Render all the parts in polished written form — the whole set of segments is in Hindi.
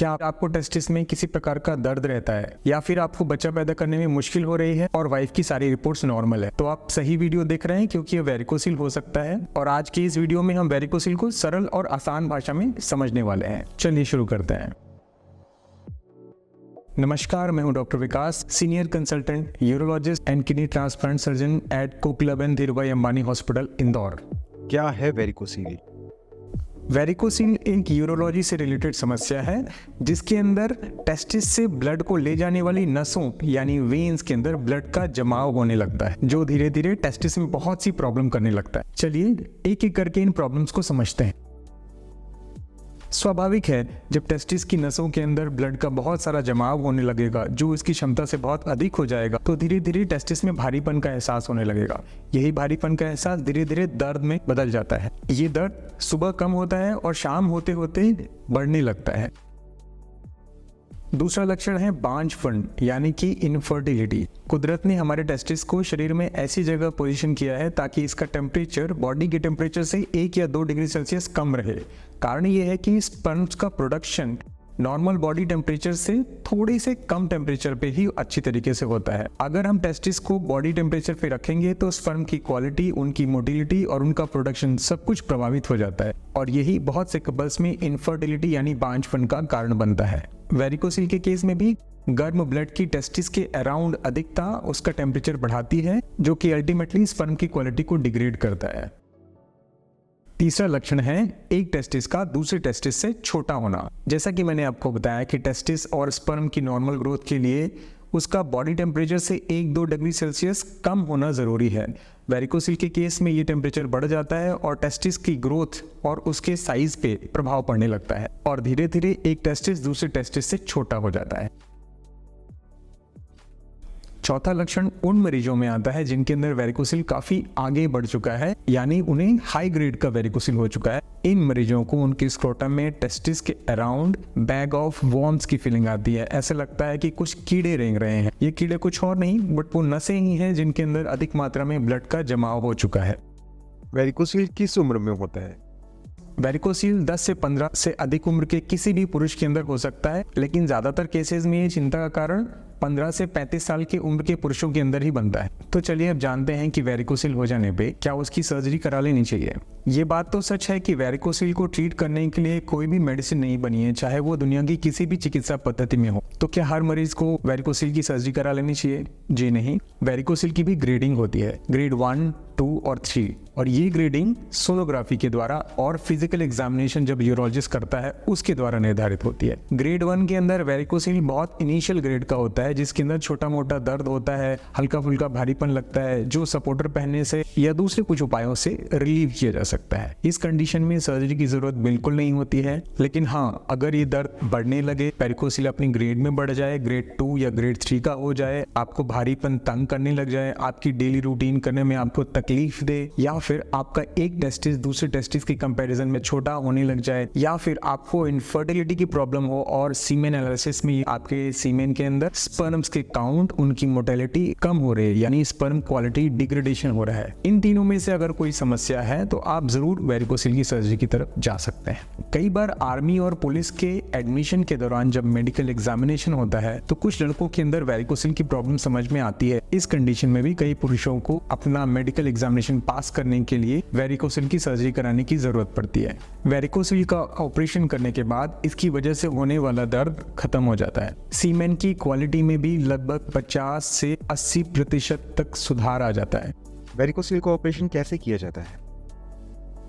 क्या आपको टेस्टिस में किसी प्रकार का दर्द रहता है या फिर आपको बच्चा पैदा करने में मुश्किल हो रही है और वाइफ की सारी रिपोर्ट्स नॉर्मल है, तो आप सही वीडियो देख रहे हैं क्योंकि ये वेरिकोसिल हो सकता है। और आज की इस वीडियो में हम वेरिकोसिल को सरल और आसान भाषा में समझने वाले हैं। चलिए शुरू करते हैं। नमस्कार, मैं हूं doctor Vikas, senior consultant urologist and kidney transplant surgeon eight Kokilaben and Dhirubhai Ambani hospital, Indore. क्या है वेरिकोसील? वेरिकोसिल एक यूरोलॉजी से रिलेटेड समस्या है जिसके अंदर टेस्टिस से ब्लड को ले जाने वाली नसों यानी वेन्स के अंदर ब्लड का जमाव होने लगता है, जो धीरे धीरे टेस्टिस में बहुत सी प्रॉब्लम करने लगता है। चलिए एक एक करके इन प्रॉब्लम्स को समझते हैं। स्वाभाविक है, जब टेस्टिस की नसों के अंदर ब्लड का बहुत सारा जमाव होने लगेगा जो इसकी क्षमता से बहुत अधिक हो जाएगा, तो धीरे धीरे टेस्टिस में भारीपन का एहसास होने लगेगा। यही भारीपन का एहसास धीरे धीरे दर्द में बदल जाता है। ये दर्द सुबह कम होता है और शाम होते होते बढ़ने लगता है। दूसरा लक्षण है बांझपन यानी कि इनफर्टिलिटी। कुदरत ने हमारे टेस्टिस को शरीर में ऐसी जगह पोजीशन किया है ताकि इसका टेम्परेचर बॉडी के टेम्परेचर से 1 या 2 डिग्री सेल्सियस कम रहे। कारण ये है कि स्पर्म्स का प्रोडक्शन नॉर्मल बॉडी टेम्परेचर से थोड़े से कम टेम्परेचर पे ही अच्छी तरीके से होता है। अगर हम टेस्टिस को बॉडी टेम्परेचर पे रखेंगे तो स्पर्म की क्वालिटी, उनकी मोटिलिटी और उनका प्रोडक्शन सब कुछ प्रभावित हो जाता है और यही बहुत से कपल्स में इनफर्टिलिटी यानी बांझपन का कारण बनता है। वेरिकोसिल के केस में भी गर्म ब्लड की टेस्टिस के अराउंड अधिकता उसका टेम्परेचर बढ़ाती है, जो कि अल्टीमेटली स्पर्म की क्वालिटी को डिग्रेड करता है। तीसरा लक्षण है एक टेस्टिस का दूसरे टेस्टिस से छोटा होना। जैसा कि मैंने आपको बताया कि टेस्टिस और स्पर्म की नॉर्मल ग्रोथ के लिए उसका बॉडी टेम्परेचर से 1-2 डिग्री सेल्सियस कम होना जरूरी है। वेरिकोसिल के केस में ये टेम्परेचर बढ़ जाता है और टेस्टिस की ग्रोथ और उसके साइज पे प्रभाव पड़ने लगता है और धीरे धीरे एक टेस्टिस दूसरे टेस्टिस से छोटा हो जाता है। चौथा लक्षण उन मरीजों में आता है जिनके अंदर वेरिकोसिल काफी आगे बढ़ चुका है, यानी उन्हें हाई ग्रेड का वेरिकोसिल हो चुका है। इन मरीजों को उनके स्क्रोटम में टेस्टिस के अराउंड बैग ऑफ वॉर्म्स की फीलिंग आती है। ऐसा लगता है कि कुछ कीड़े रेंग रहे हैं। ये कीड़े कुछ और नहीं बट वो नसें ही हैं जिनके अंदर अधिक मात्रा में ब्लड का जमाव हो चुका है। वेरिकोसील किस उम्र में होता है? वेरिकोसिल 10 से 15 से अधिक उम्र के किसी भी पुरुष के अंदर हो सकता है, लेकिन ज्यादातर केसेस में ये चिंता का कारण 15 से 35 साल की उम्र के पुरुषों के अंदर ही बनता है। तो चलिए अब जानते हैं कि वेरिकोसिल हो जाने पे क्या उसकी सर्जरी करा लेनी चाहिए। ये बात तो सच है कि वेरिकोसिल को ट्रीट करने के लिए कोई भी मेडिसिन नहीं बनी है, चाहे वो दुनिया की किसी भी चिकित्सा पद्धति में हो। तो क्या हर मरीज को वेरिकोसिल की सर्जरी करा लेनी चाहिए? जी नहीं। वेरिकोसिल की भी ग्रेडिंग होती है, ग्रेड 1, 2 और 3, और ये ग्रेडिंग सोनोग्राफी के द्वारा और फिजिकल एग्जामिनेशन जब यूरोलॉजिस्ट करता है उसके द्वारा निर्धारित होती है। ग्रेड 1 के अंदर वेरिकोसिल बहुत इनिशियल ग्रेड का होता है, जिसके अंदर छोटा मोटा दर्द होता है, हल्का फुल्का भारीपन लगता है, जो सपोर्टर पहनने से या दूसरे कुछ उपायों से रिलीव किया जा सकता है। इस कंडीशन में सर्जरी की जरूरत बिल्कुल नहीं होती है। लेकिन हाँ, अगर ये दर्द बढ़ने लगे, वेरिकोसिल अपनी ग्रेड में बढ़ जाए, ग्रेड 2 या ग्रेड 3 का हो जाए, आपको भारीपन तंग करने लग जाए, आपकी डेली रूटीन करने में आपको तकलीफ दे, या फिर आपका एक टेस्टिस दूसरे टेस्टिस की कंपैरिजन में छोटा होने लग जाए, या फिर आपको इनफर्टिलिटी की प्रॉब्लम हो और सीमेन एनालिसिस में आपके सीमेन के अंदर स्पर्म्स के काउंट, उनकी मोटिलिटी कम हो रही है, यानी स्पर्म क्वालिटी डिग्रेडेशन हो रहा है। इन तीनों में से अगर कोई समस्या है तो आप जरूर वेरिकोसिल की सर्जरी की तरफ जा सकते हैं। कई बार आर्मी और पुलिस के एडमिशन के दौरान जब मेडिकल एग्जामिनेशन होता है तो कुछ लड़कों के अंदर वेरिकोसिल की प्रॉब्लम समझ में आती है। इस कंडीशन में भी कई पुरुषों को अपना मेडिकल एग्जामिनेशन पास करने के लिए वेरिकोसिल की सर्जरी कराने की जरूरत पड़ती है। वेरिकोसिल का ऑपरेशन करने के बाद इसकी वजह से होने वाला दर्द खत्म हो जाता है। सीमेन की क्वालिटी में भी लगभग 50 से 80% तक सुधार आ जाता है। वेरिकोसील का ऑपरेशन कैसे किया जाता है?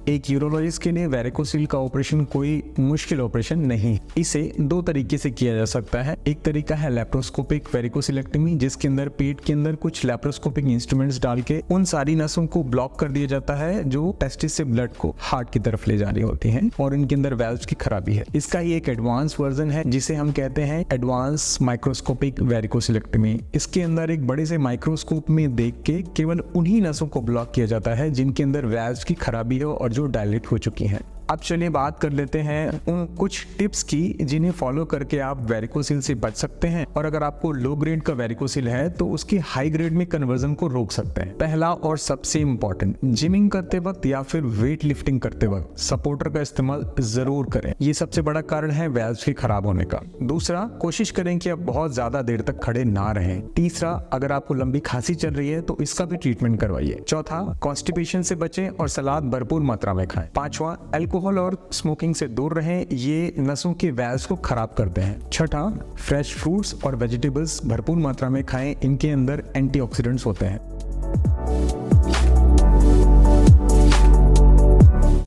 एक यूरोलॉजिस्ट के लिए वेरिकोसिल का ऑपरेशन कोई मुश्किल ऑपरेशन नहीं। इसे 2 तरीके से किया जा सकता है। एक तरीका है लैप्रोस्कोपिक वेरिकोसिलेक्टमी, जिसके अंदर पेट के अंदर कुछ लैप्रोस्कोपिक इंस्ट्रूमेंट्स डाल के उन सारी नसों को ब्लॉक कर दिया जाता है जो टेस्टिस से ब्लड को हार्ट की तरफ ले जा रही होती हैं और इनके अंदर वेल्व्स की खराबी है। इसका ही एक एडवांस वर्जन है जिसे हम कहते हैं एडवांस माइक्रोस्कोपिक वेरिकोसिलेक्टमी। इसके अंदर एक बड़े से माइक्रोस्कोप में देख के केवल उन्हीं नसों को ब्लॉक किया जाता है जिनके अंदर वेल्व्स की खराबी हो और जो डायलेट हो चुकी हैं। अब चलिए बात कर लेते हैं उन कुछ टिप्स की जिन्हें फॉलो करके आप वेरिकोसिल से बच सकते हैं, और अगर आपको लो ग्रेड का वेरिकोसिल है तो उसकी हाई ग्रेड में कन्वर्जन को रोक सकते हैं। पहला और सबसे इम्पोर्टेंट, जिमिंग करते वक्त या फिर वेट लिफ्टिंग करते वक्त सपोर्टर का इस्तेमाल जरूर करें। ये सबसे बड़ा कारण है वैल्व्स के खराब होने का। दूसरा, कोशिश करें कि आप बहुत ज्यादा देर तक खड़े ना रहें। तीसरा, अगर आपको लंबी खांसी चल रही है तो इसका भी ट्रीटमेंट करवाइए। चौथा, कॉन्स्टिपेशन से बचें और सलाद भरपूर मात्रा में खाएं। पांचवा, अल्कोहल और स्मोकिंग से दूर रहें, ये नसों के वैल्व्स को खराब करते हैं। छठा, फ्रेश फ्रूट्स और वेजिटेबल्स भरपूर मात्रा में खाएं, इनके अंदर एंटीऑक्सीडेंट्स होते हैं।